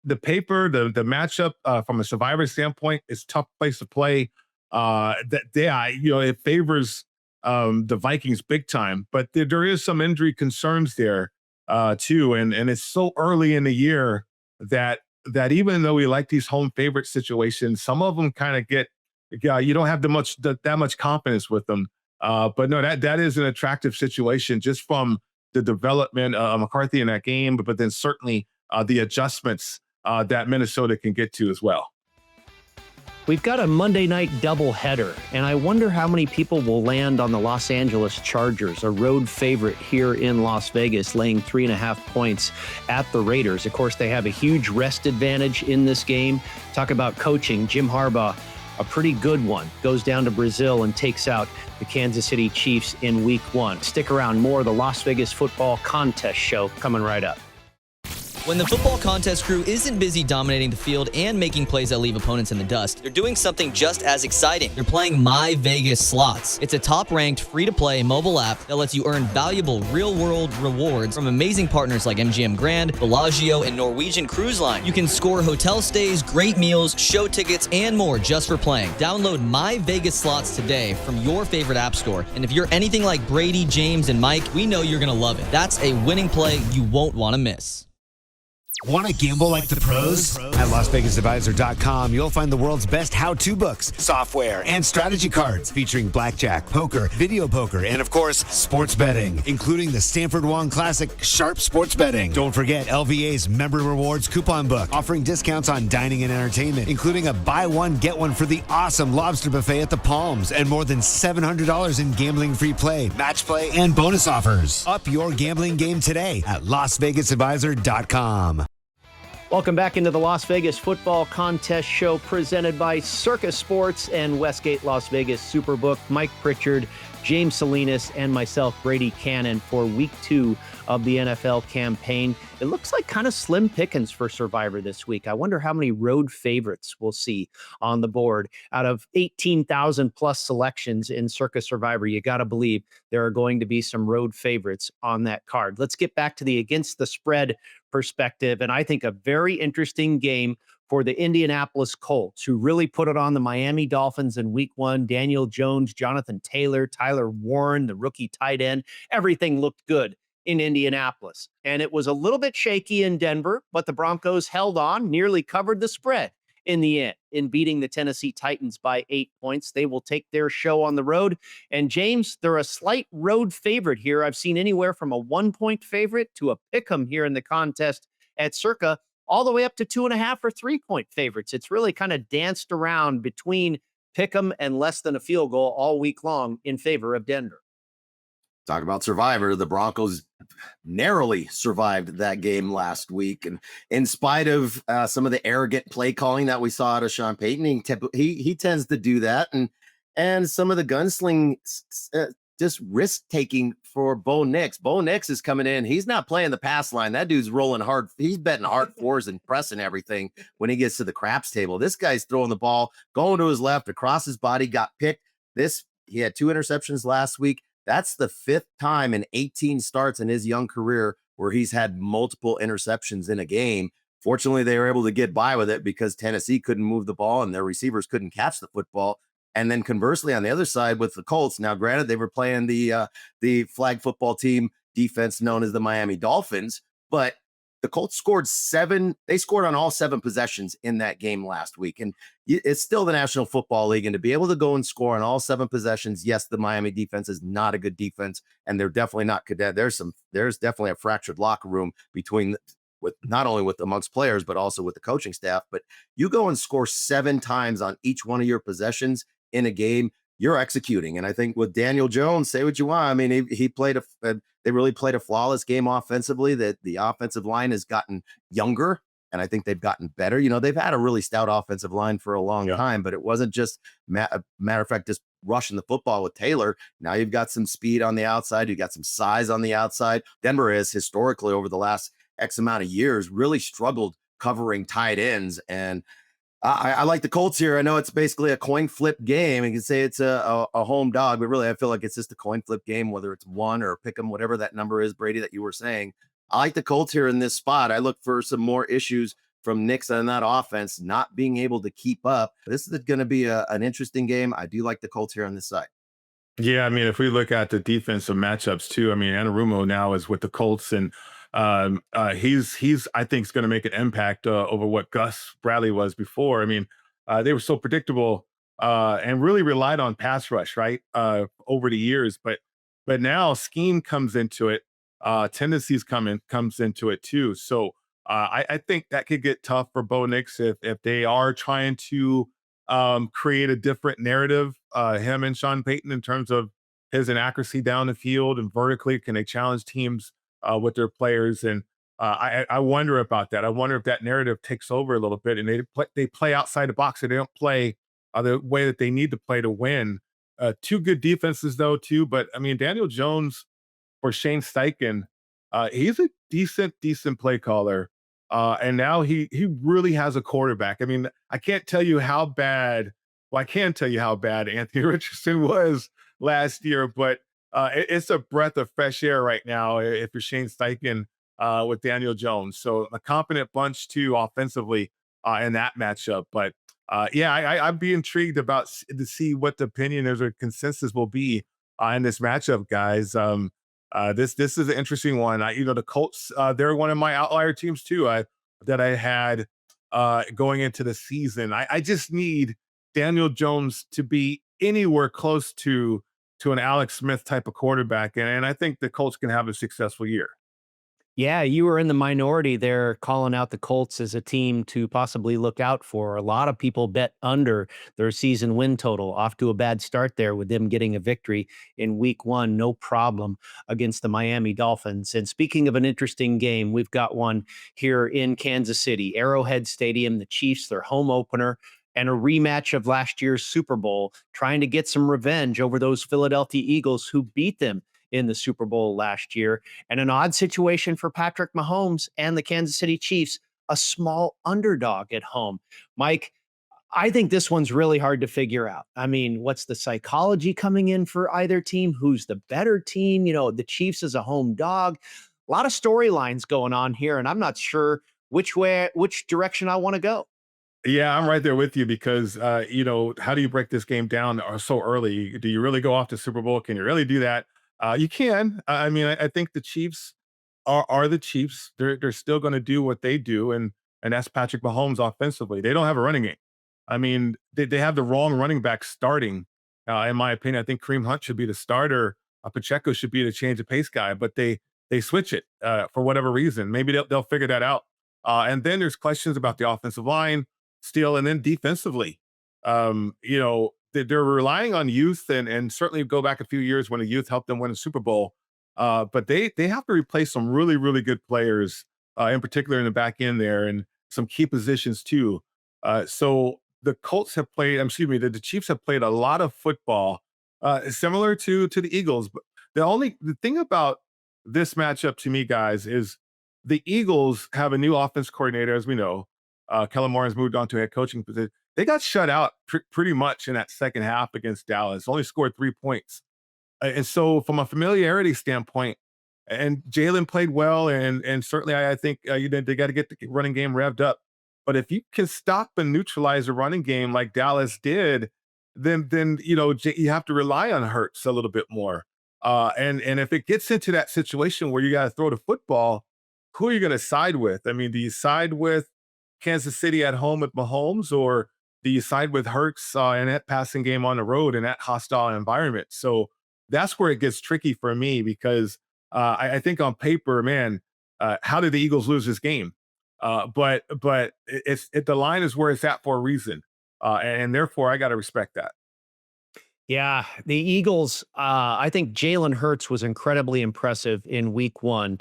the matchup from a Survivor standpoint is a tough place to play. It favors the Vikings big time, but there is some injury concerns there too. And it's so early in the year that even though we like these home favorite situations, some of them kind of get, you don't have that much confidence with them. But no, that is an attractive situation just from the development of McCarthy in that game, but then certainly the adjustments that Minnesota can get to as well. We've got a Monday night doubleheader, and I wonder how many people will land on the Los Angeles Chargers, a road favorite here in Las Vegas, laying 3.5 points at the Raiders. Of course, they have a huge rest advantage in this game. Talk about coaching. Jim Harbaugh, a pretty good one, goes down to Brazil and takes out the Kansas City Chiefs in Week 1. Stick around. More of the Las Vegas Football Contest show coming right up. When the football contest crew isn't busy dominating the field and making plays that leave opponents in the dust, they're doing something just as exciting. They're playing My Vegas Slots. It's a top-ranked, free-to-play mobile app that lets you earn valuable real-world rewards from amazing partners like MGM Grand, Bellagio, and Norwegian Cruise Line. You can score hotel stays, great meals, show tickets, and more just for playing. Download My Vegas Slots today from your favorite app store. And if you're anything like Brady, James, and Mike, we know you're going to love it. That's a winning play you won't want to miss. Want to gamble like the pros? At LasVegasAdvisor.com, you'll find the world's best how-to books, software, and strategy cards featuring blackjack, poker, video poker, and of course, sports betting, including the Stanford Wong Classic Sharp Sports Betting. Don't forget LVA's Member Rewards coupon book, offering discounts on dining and entertainment, including a buy one, get one for the awesome lobster buffet at the Palms, and more than $700 in gambling-free play, match play, and bonus offers. Up your gambling game today at LasVegasAdvisor.com. Welcome back into the Las Vegas Football Contest show presented by Circa Sports and Westgate Las Vegas Superbook. Mike Pritchard, James Salinas, and myself, Brady Kannon, for Week 2 of the NFL campaign. It looks like kind of slim pickings for Survivor this week. I wonder how many road favorites we'll see on the board. Out of 18,000 plus selections in Circa Survivor, you got to believe there are going to be some road favorites on that card. Let's get back to the against the spread perspective, and I think a very interesting game for the Indianapolis Colts, who really put it on the Miami Dolphins in Week 1. Daniel Jones, Jonathan Taylor, Tyler Warren, the rookie tight end, everything looked good in Indianapolis. And it was a little bit shaky in Denver, but the Broncos held on, nearly covered the spread in the end in beating the Tennessee Titans by 8 points. They will take their show on the road. And James, they're a slight road favorite here. I've seen anywhere from a 1-point favorite to a pick'em here in the contest at Circa, all the way up to 2.5 or 3-point favorites. It's really kind of danced around between pick'em and less than a field goal all week long in favor of Denver. Talk about Survivor. The Broncos narrowly survived that game last week. And in spite of some of the arrogant play calling that we saw out of Sean Payton, he tends to do that. And some of the gunsling, just risk taking for Bo Nix. Bo Nix is coming in. He's not playing the pass line. That dude's rolling hard. He's betting hard fours and pressing everything when he gets to the craps table. This guy's throwing the ball, going to his left, across his body, got picked. He had 2 interceptions last week. That's the 5th time in 18 starts in his young career where he's had multiple interceptions in a game. Fortunately, they were able to get by with it because Tennessee couldn't move the ball and their receivers couldn't catch the football. And then conversely, on the other side with the Colts, now granted, they were playing the flag football team defense known as the Miami Dolphins, but the Colts scored 7. They scored on all 7 possessions in that game last week. And it's still the National Football League. And to be able to go and score on all 7 possessions, yes, the Miami defense is not a good defense. And they're definitely not cadet. There's definitely a fractured locker room between with not only with amongst players, but also with the coaching staff. But you go and score 7 times on each one of your possessions in a game, you're executing. And I think with Daniel Jones, say what you want. I mean, he played they really played a flawless game offensively. That the offensive line has gotten younger, and I think they've gotten better. You know, they've had a really stout offensive line for a long time, but it wasn't just matter of fact, just rushing the football with Taylor. Now you've got some speed on the outside. You've got some size on the outside. Denver has historically over the last X amount of years really struggled covering tight ends. And I like the Colts here. I know it's basically a coin flip game. You can say it's a home dog, but really I feel like it's just a coin flip game, whether it's 1 or pick 'em, whatever that number is, Brady, that you were saying. I like the Colts here in this spot. I look for some more issues from Knicks on that offense, not being able to keep up. This is going to be an interesting game. I do like the Colts here on this side. Yeah, I mean, if we look at the defensive matchups too, I mean, Anarumo now is with the Colts, and he's I think is going to make an impact over what Gus Bradley was before. I mean, they were so predictable and really relied on pass rush, right, over the years. But now scheme comes into it, tendencies comes into it too. So I think that could get tough for Bo Nix if they are trying to create a different narrative, him and Sean Payton, in terms of his inaccuracy down the field and vertically. Can they challenge teams with their players? And I wonder about that. I wonder if that narrative takes over a little bit and they play outside the box, and they don't play the way that they need to play to win. 2 good defenses though too, but I mean, Daniel Jones or Shane Steichen, he's a decent play caller. And now he really has a quarterback. I mean, I can't tell you how bad. Well, I can tell you how bad Anthony Richardson was last year, but it's a breath of fresh air right now if you're Shane Steichen with Daniel Jones. So a competent bunch too offensively in that matchup. But yeah, I'd be intrigued to see what the opinion or consensus will be in this matchup, guys. This is an interesting one. The Colts, they're one of my outlier teams too. That I had going into the season. I just need Daniel Jones to be anywhere close to an Alex Smith type of quarterback, and I think the Colts can have a successful year. Yeah, you were in the minority there calling out the Colts as a team to possibly look out for. A lot of people bet under their season win total. Off to a bad start there with them getting a victory in week 1, no problem, against the Miami Dolphins. And speaking of an interesting game, we've got one here in Kansas City, Arrowhead Stadium, the Chiefs, their home opener, and a rematch of last year's Super Bowl, trying to get some revenge over those Philadelphia Eagles who beat them in the Super Bowl last year. And an odd situation for Patrick Mahomes and the Kansas City Chiefs, a small underdog at home. Mike, I think this one's really hard to figure out. I mean, what's the psychology coming in for either team? Who's the better team? You know, the Chiefs as a home dog. A lot of storylines going on here, and I'm not sure which direction I want to go. Yeah, I'm right there with you because, how do you break this game down so early? Do you really go off to Super Bowl? Can you really do that? You can. I mean, I think the Chiefs are the Chiefs. They're still going to do what they do, and that's Patrick Mahomes offensively. They don't have a running game. I mean, they have the wrong running back starting. In my opinion, I think Kareem Hunt should be the starter. Pacheco should be the change of pace guy, but they switch it for whatever reason. Maybe they'll figure that out. And then there's questions about the offensive line still, and then defensively. They're relying on youth and certainly go back a few years when the youth helped them win a Super Bowl. But they have to replace some really, really good players, in particular in the back end there, and some key positions too. So the the Chiefs have played a lot of football, similar to the Eagles. But the thing about this matchup to me, guys, is the Eagles have a new offense coordinator, as we know. Kellen Moore has moved on to a head coaching position. They got shut out pretty much in that second half against Dallas, only scored 3 points. And so from a familiarity standpoint, and Jalen played well, and certainly I think they got to get the running game revved up. But if you can stop and neutralize a running game like Dallas did, then you have to rely on Hurts a little bit more. And if it gets into that situation where you got to throw the football, who are you going to side with? I mean, do you side with Kansas City at home with Mahomes, or do you side with Hurts in that passing game on the road in that hostile environment? So that's where it gets tricky for me, because I think on paper, man, how did the Eagles lose this game? But the line is where it's at for a reason, and therefore I got to respect that. Yeah, the Eagles, I think Jalen Hurts was incredibly impressive in week one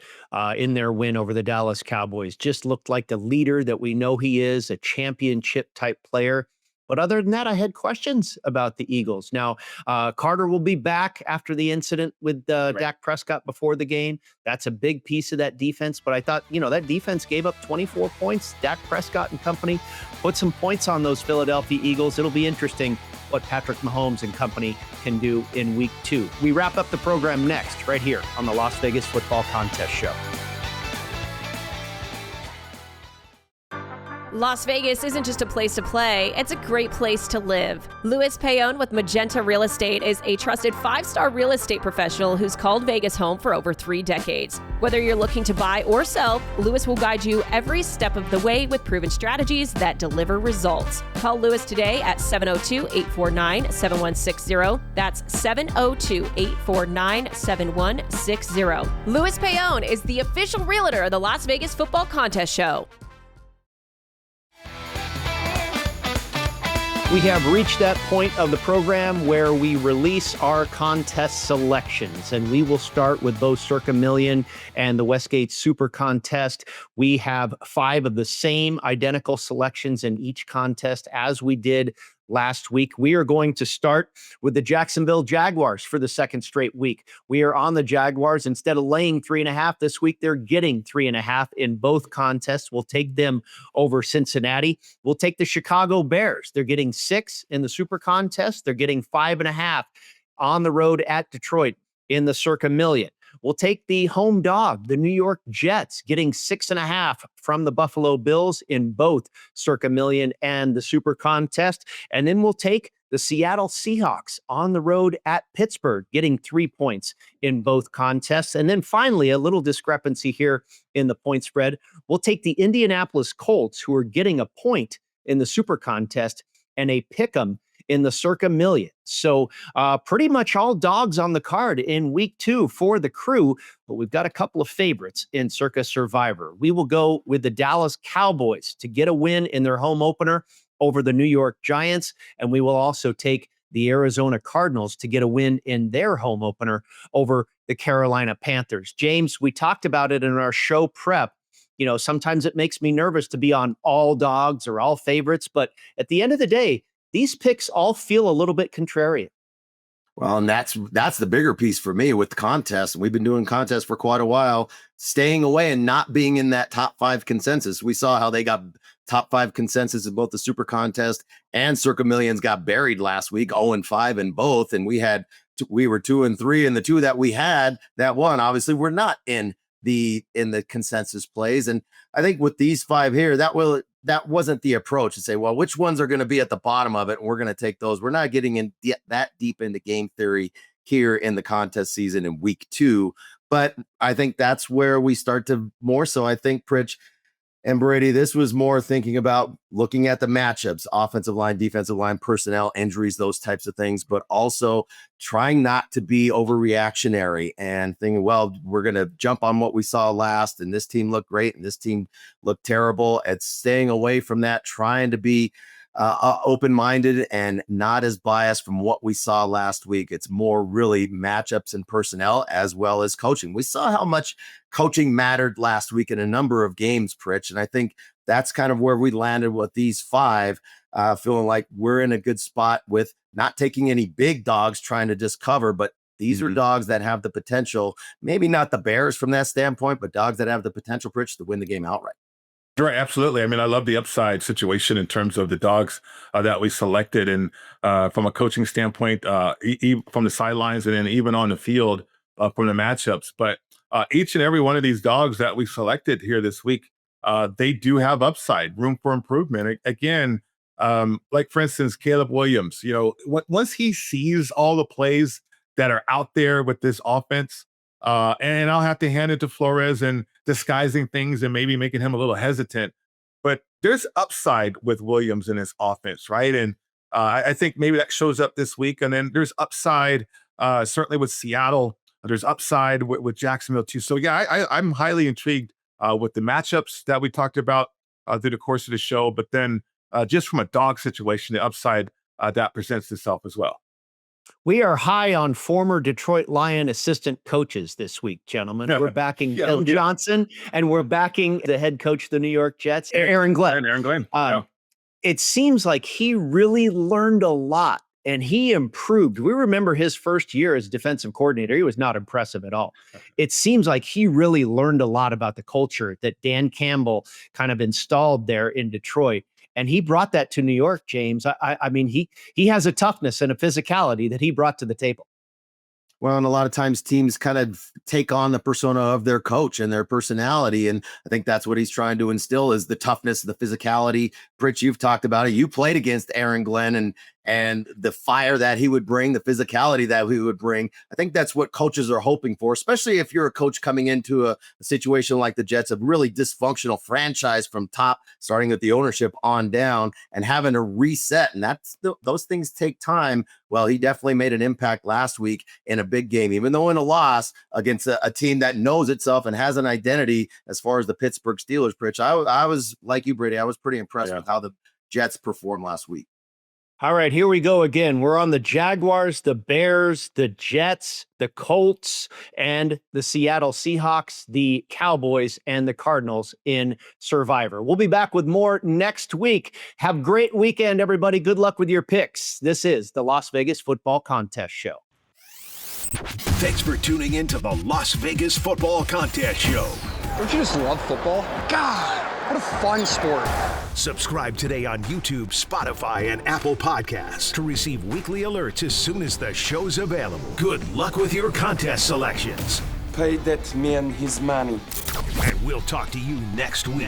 in their win over the Dallas Cowboys. Just looked like the leader that we know he is, a championship type player. But other than that, I had questions about the Eagles. Now, Carter will be back after the incident with Dak Prescott before the game. That's a big piece of that defense. But I thought, that defense gave up 24 points. Dak Prescott and company put some points on those Philadelphia Eagles. It'll be interesting what Patrick Mahomes and company can do in week 2. We wrap up the program next, right here on the Las Vegas Football Contest Show. Las Vegas isn't just a place to play, it's a great place to live. Louis Payon with Magenta Real Estate is a trusted 5-star real estate professional who's called Vegas home for over 3 decades. Whether you're looking to buy or sell, Louis will guide you every step of the way with proven strategies that deliver results. Call Louis today at 702-849-7160. That's 702-849-7160. Louis Payon is the official realtor of the Las Vegas Football Contest Show. We have reached that point of the program where we release our contest selections, and we will start with both Circa Million and the Westgate SuperContest. We have 5 of the same identical selections in each contest as we did last week. We are going to start with the Jacksonville Jaguars for the second straight week. We are on the Jaguars. Instead of laying 3.5 this week, they're getting 3.5 in both contests. We'll take them over Cincinnati. We'll take the Chicago Bears. They're getting 6 in the Super Contest. They're getting 5.5 on the road at Detroit in the Circa Million. We'll take the home dog, the New York Jets, getting 6.5 from the Buffalo Bills in both Circa Million and the Super Contest. And then we'll take the Seattle Seahawks on the road at Pittsburgh, getting 3 points in both contests. And then finally, a little discrepancy here in the point spread. We'll take the Indianapolis Colts, who are getting a point in the Super Contest and a pick'em in the Circa Million. So pretty much all dogs on the card in week 2 for the crew, but we've got a couple of favorites in Circa Survivor. We will go with the Dallas Cowboys to get a win in their home opener over the New York Giants, and we will also take the Arizona Cardinals to get a win in their home opener over the Carolina Panthers. James, we talked about it in our show prep. Sometimes it makes me nervous to be on all dogs or all favorites, but at the end of the day, these picks all feel a little bit contrarian. Well, and that's the bigger piece for me with the contest. We've been doing contests for quite a while, staying away and not being in that top 5 consensus. We saw how they got top 5 consensus in both the Super Contest and Circa Millions got buried last week, 0-5 in both. And we were 2-3, and the 2 that we had that won, obviously, we're not in the consensus plays. And I think with these 5 here, that wasn't the approach to say, well, which ones are going to be at the bottom of it, and we're going to take those. We're not getting in that deep into game theory here in the contest season in week 2. But I think that's where we start to more so. I think Pritch and Brady, this was more thinking about looking at the matchups, offensive line, defensive line, personnel, injuries, those types of things, but also trying not to be overreactionary and thinking, well, we're going to jump on what we saw last, and this team looked great, and this team looked terrible. It's staying away from that, trying to be open-minded and not as biased from what we saw last week. It's more really matchups and personnel as well as coaching. We saw how much coaching mattered last week in a number of games, Pritch, and I think that's kind of where we landed with these 5, feeling like we're in a good spot with not taking any big dogs trying to just cover, but these are dogs that have the potential, maybe not the Bears from that standpoint, but dogs that have the potential, Pritch, to win the game outright. Right, absolutely. I mean, I love the upside situation in terms of the dogs that we selected, and from a coaching standpoint, from the sidelines and then even on the field from the matchups. But each and every one of these dogs that we selected here this week, they do have upside, room for improvement. Again, like for instance, Caleb Williams. Once he sees all the plays that are out there with this offense, And I'll have to hand it to Flores and disguising things and maybe making him a little hesitant. But there's upside with Williams in his offense, right? And I think maybe that shows up this week. And then there's upside certainly with Seattle. There's upside with Jacksonville too. So yeah, I'm highly intrigued with the matchups that we talked about through the course of the show. But then just from a dog situation, the upside that presents itself as well. We are high on former Detroit Lion assistant coaches this week, gentlemen. We're backing Bill Johnson, and we're backing the head coach of the New York Jets, Aaron Glenn. Aaron Glenn. It seems like he really learned a lot, and he improved. We remember his first year as defensive coordinator. He was not impressive at all. It seems like he really learned a lot about the culture that Dan Campbell kind of installed there in Detroit. And he brought that to New York, James. I mean, he has a toughness and a physicality that he brought to the table. Well, and a lot of times teams kind of take on the persona of their coach and their personality. And I think that's what he's trying to instill is the toughness, the physicality. Pritch, you've talked about it. You played against Aaron Glenn and the fire that he would bring, the physicality that he would bring. I think that's what coaches are hoping for, especially if you're a coach coming into a situation like the Jets, a really dysfunctional franchise from top, starting with the ownership on down and having to reset. And those things take time. Well, he definitely made an impact last week in a big game, even though in a loss against a team that knows itself and has an identity as far as the Pittsburgh Steelers. Pritch, I was like you, Brady. I was pretty impressed with how the Jets performed last week. All right, here we go again. We're on the Jaguars, the Bears, the Jets, the Colts, and the Seattle Seahawks, the Cowboys, and the Cardinals in Survivor. We'll be back with more next week. Have a great weekend, everybody. Good luck with your picks. This is the Las Vegas Football Contest Show. Thanks for tuning in to the Las Vegas Football Contest Show. Don't you just love football? God, what a fun sport. Subscribe today on YouTube, Spotify, and Apple Podcasts to receive weekly alerts as soon as the show's available. Good luck with your contest selections. Pay that man his money. And we'll talk to you next week.